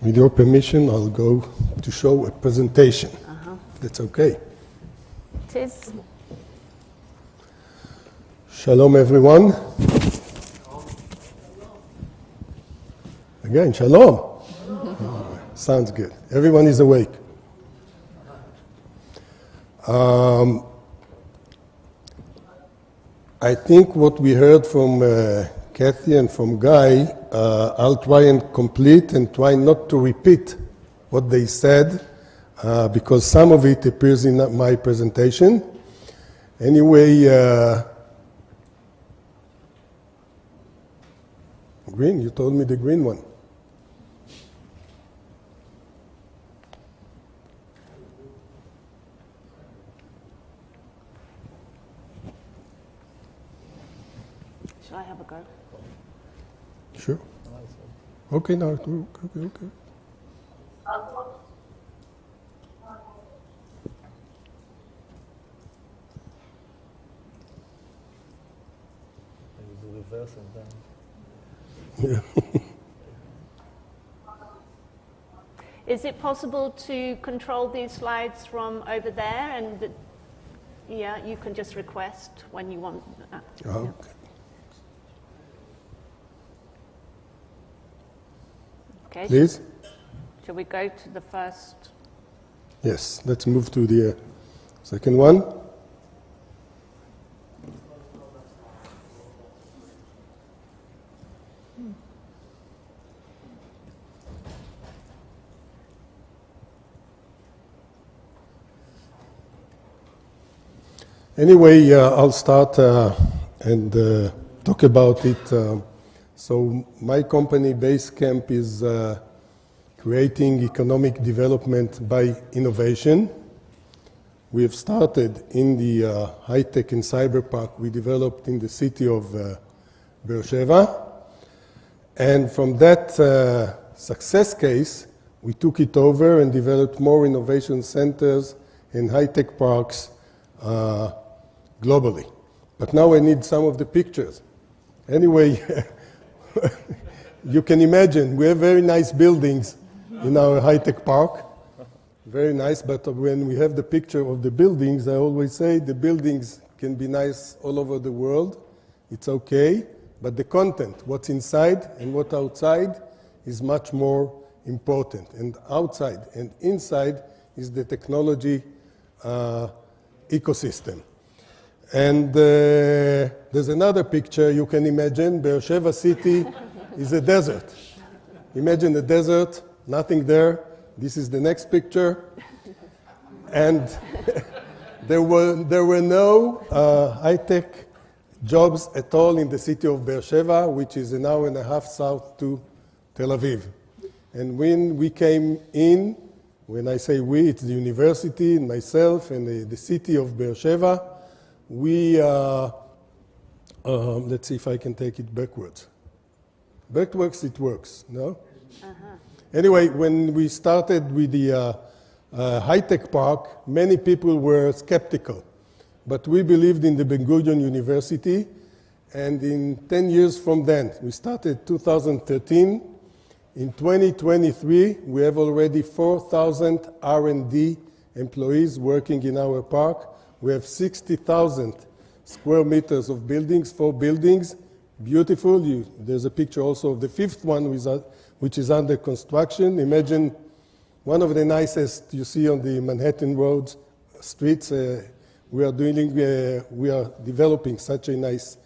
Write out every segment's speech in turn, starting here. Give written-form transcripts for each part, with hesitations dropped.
With your permission, I'll go to show a presentation. If that's okay. It is. Shalom, everyone. Again, shalom. Sounds good. Everyone is awake. I think what we heard from Kathy and from Guy, I'll try and complete and try not to repeat what they said, because some of it appears in my presentation. Anyway, green, you told me the green one. Shall I have a go? Sure. Okay, now, okay. Reverse and then. Yeah. Is it possible to control these slides from over there? And yeah, you can just request when you want. Okay. Okay. Please? Shall we go to the first? Yes, let's move to the second one. Anyway, I'll start and talk about it. So my company, BaseCamp, is creating economic development by innovation. We have started in the high-tech and cyber park we developed in the city of Be'er Sheva. And from that success case, we took it over and developed more innovation centers and high-tech parks globally. But now I need some of the pictures. Anyway, you can imagine we have very nice buildings in our high-tech park. Very nice, but when we have the picture of the buildings, I always say the buildings can be nice all over the world. It's okay, but the content, what's inside and what's outside, is much more important. And outside and inside is the technology ecosystem. And there's another picture you can imagine. Be'er Sheva city is a desert. Imagine a desert, nothing there. This is the next picture. And there were no high-tech jobs at all in the city of Be'er Sheva, which is an hour and a half south to Tel Aviv. And when we came in, when I say we, it's the university and myself and the city of Be'er Sheva, we, let's see if I can take it backwards. Backwards it works, no? Anyway, when we started with the high-tech park, many people were skeptical. But we believed in the Ben Gurion University, and in 10 years from then, we started 2013. In 2023, we have already 4,000 R&D employees working in our park. We have 60,000 square meters of buildings, 4 buildings, beautiful. There's a picture also of the 5th one, which is under construction. Imagine one of the nicest you see on the Manhattan roads, streets. We are developing such a nice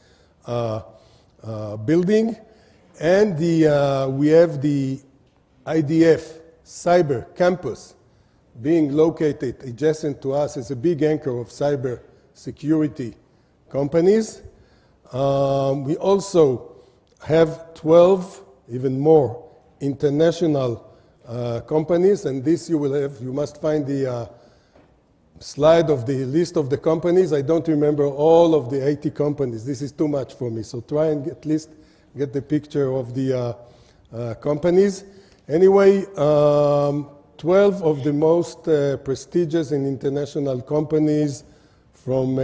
building. And we have the IDF cyber campus being located adjacent to us as a big anchor of cyber security companies. We also have 12, even more, international companies, and this you must find the slide of the list of the companies. I don't remember all of the 80 companies. This is too much for me, so try and at least get the picture of the companies. Anyway, 12 of the most prestigious and international companies from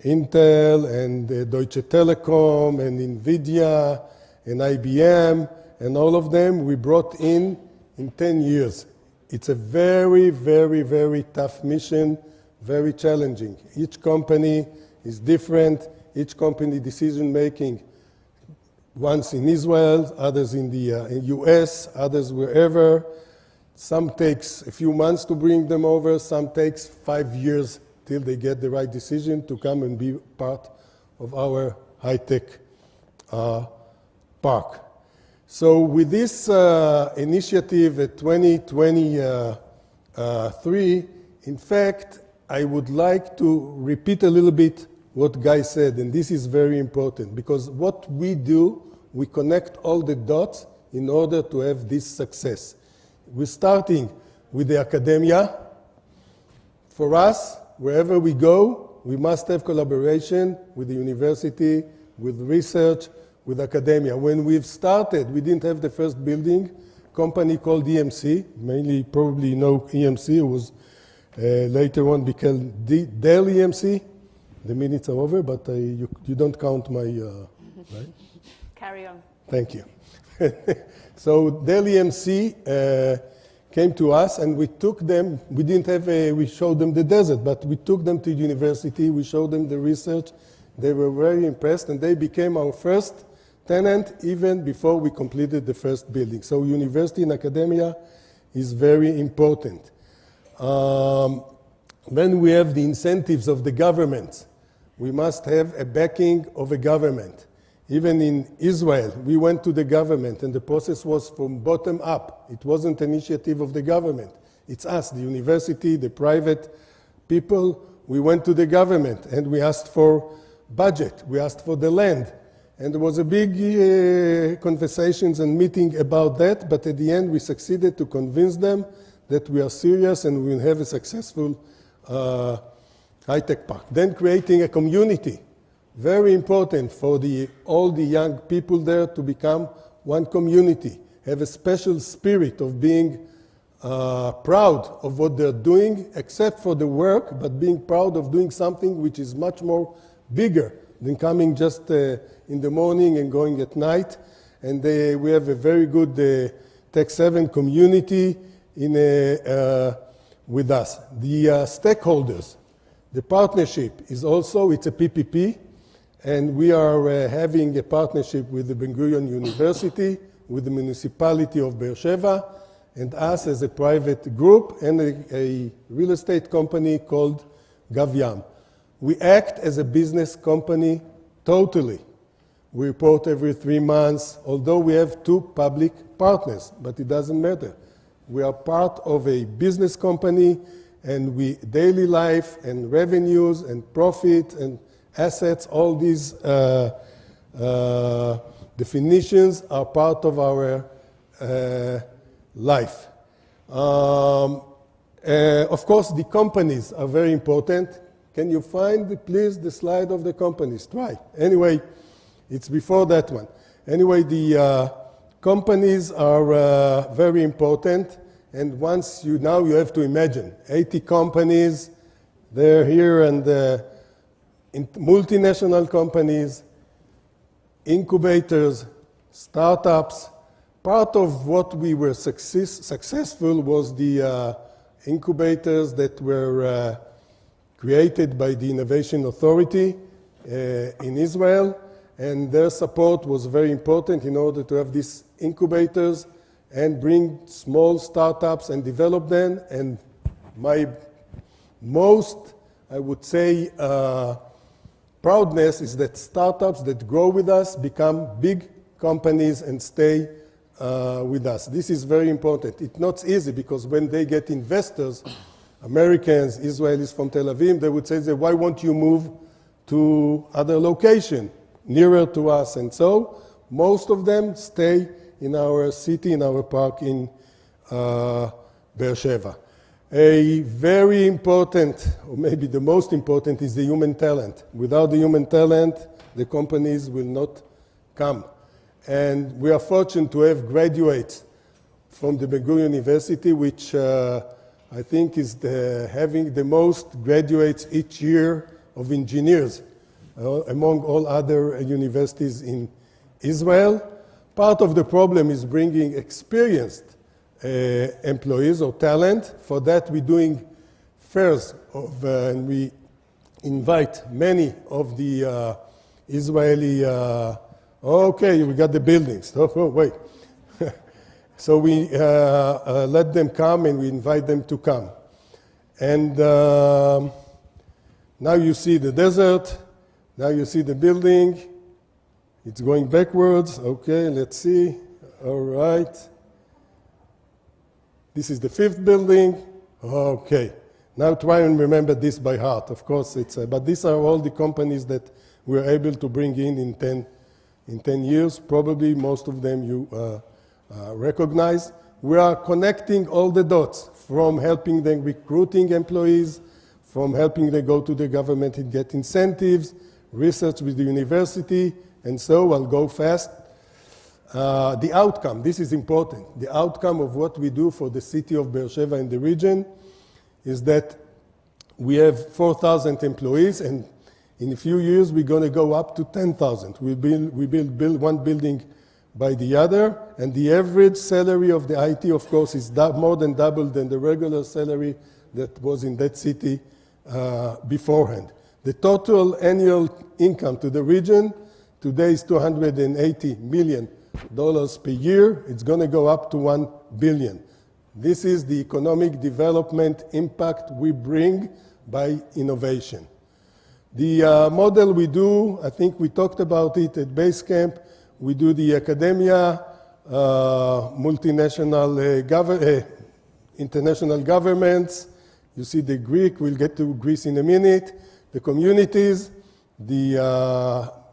Intel and Deutsche Telekom and NVIDIA and IBM and all of them we brought in in 10 years. It's a very, very, very tough mission, very challenging. Each company is different. Each company decision-making, ones in Israel, others in the US, others wherever. Some takes a few months to bring them over. Some takes 5 years till they get the right decision to come and be part of our high-tech park. So with this initiative at 2023, in fact, I would like to repeat a little bit what Guy said, and this is very important, because what we do, we connect all the dots in order to have this success. We're starting with the academia. For us, wherever we go, we must have collaboration with the university, with research, with academia. When we've started, we didn't have the first building, company called EMC, mainly probably you know EMC, it was later on became Dell EMC. The minutes are over, but you don't count my, right? Carry on. Thank you. So Dell EMC came to us, and we took them. We didn't have we showed them the desert, but we took them to university. We showed them the research. They were very impressed, and they became our first tenant even before we completed the first building. So university and academia is very important. Then we have the incentives of the government. We must have a backing of a government. Even in Israel, we went to the government, and the process was from bottom up. It wasn't an initiative of the government. It's us, the university, the private people. We went to the government, and we asked for budget. We asked for the land. And there was a big conversations and meeting about that, but at the end, we succeeded to convince them that we are serious and we will have a successful high-tech park. Then creating a community. Very important for all the young people there to become one community, have a special spirit of being proud of what they're doing, except for the work, but being proud of doing something which is much more bigger than coming just in the morning and going at night. And we have a very good Tech 7 community with us. The stakeholders, the partnership is also, it's a PPP. And we are having a partnership with the Ben-Gurion University, with the municipality of Be'er Sheva, and us as a private group, and a real estate company called Gavyam. We act as a business company totally. We report every 3 months, although we have 2 public partners, but it doesn't matter. We are part of a business company, and daily life and revenues and profit and assets, all these definitions are part of our life. Of course, the companies are very important. Can you find, please, the slide of the companies? Try. Anyway, it's before that one. Anyway, the companies are very important. And once now you have to imagine 80 companies, they're here, and multinational companies, incubators, startups. Part of what we were successful was the incubators that were created by the Innovation Authority in Israel, and their support was very important in order to have these incubators and bring small startups and develop them. And my most, I would say, proudness is that startups that grow with us become big companies and stay with us. This is very important. It's not easy, because when they get investors, Americans, Israelis from Tel Aviv, they would say, why won't you move to other location nearer to us? And so most of them stay in our city, in our park in Be'er Sheva. A very important, or maybe the most important, is the human talent. Without the human talent, the companies will not come. And we are fortunate to have graduates from the Ben-Gurion University, which I think is having the most graduates each year of engineers among all other universities in Israel. Part of the problem is bringing experienced employees or talent. For that, we're doing fairs and we invite many of the Israeli, okay, we got the buildings. Oh, wait. So we let them come and we invite them to come. And now you see the desert, now you see the building. It's going backwards. Okay, let's see. All right. This is the 5th building. Okay. Now try and remember this by heart. Of course, but these are all the companies that we're able to bring in 10 years. Probably most of them you recognize. We are connecting all the dots from helping them recruiting employees, from helping them go to the government and get incentives, research with the university, and so I'll go fast. The outcome, this is important. The outcome of what we do for the city of Be'er Sheva and the region is that we have 4,000 employees, and in a few years we're going to go up to 10,000. We build one building by the other, and the average salary of the IT, of course, is more than double than the regular salary that was in that city beforehand. The total annual income to the region today is $280 million per year. It's going to go up to $1 billion. This is the economic development impact we bring by innovation. The model we do, I think we talked about it at BaseCamp. We do the academia, multinational, international governments. You see the Greek, we'll get to Greece in a minute. The communities, the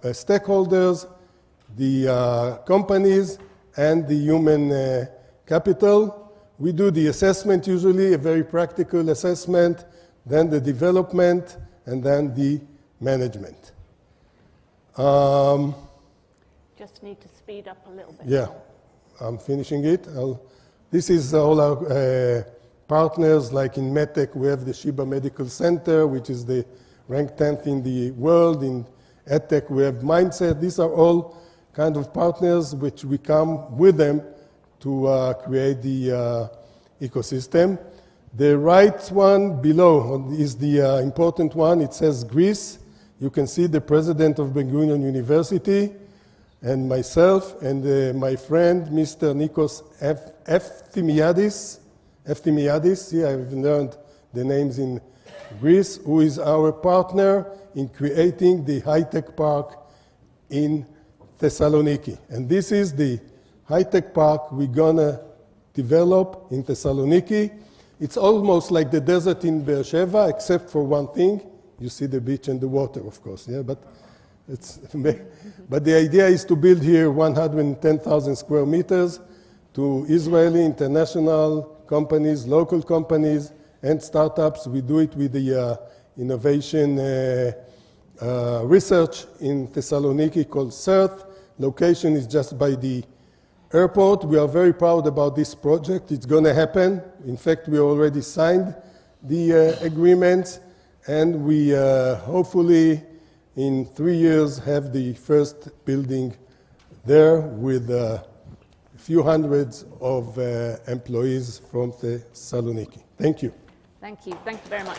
stakeholders, the companies, and the human capital. We do the assessment usually, a very practical assessment, then the development, and then the management. Just need to speed up a little bit. Yeah, I'm finishing it. This is all our partners, like in MedTech, we have the Sheba Medical Center, which is the ranked 10th in the world. In EdTech, we have Mindset. These are all kind of partners which we come with them to create the ecosystem. The right one below is the important one. It says Greece. You can see the president of Ben Gurion University and myself and my friend, Mr. Nikos Efthymiadis. Yeah, I've learned the names in Greece, who is our partner in creating the high-tech park in Thessaloniki. And this is the high-tech park we're gonna develop in Thessaloniki. It's almost like the desert in Be'er Sheva, except for one thing. You see the beach and the water, of course, yeah, but the idea is to build here 110,000 square meters to Israeli, international companies, local companies, and startups. We do it with the innovation research in Thessaloniki called CERT. Location is just by the airport. We are very proud about this project. It's going to happen. In fact, we already signed the agreements, and we hopefully in 3 years have the first building there with a few hundreds of employees from Thessaloniki. Thank you. Thank you. Thank you very much.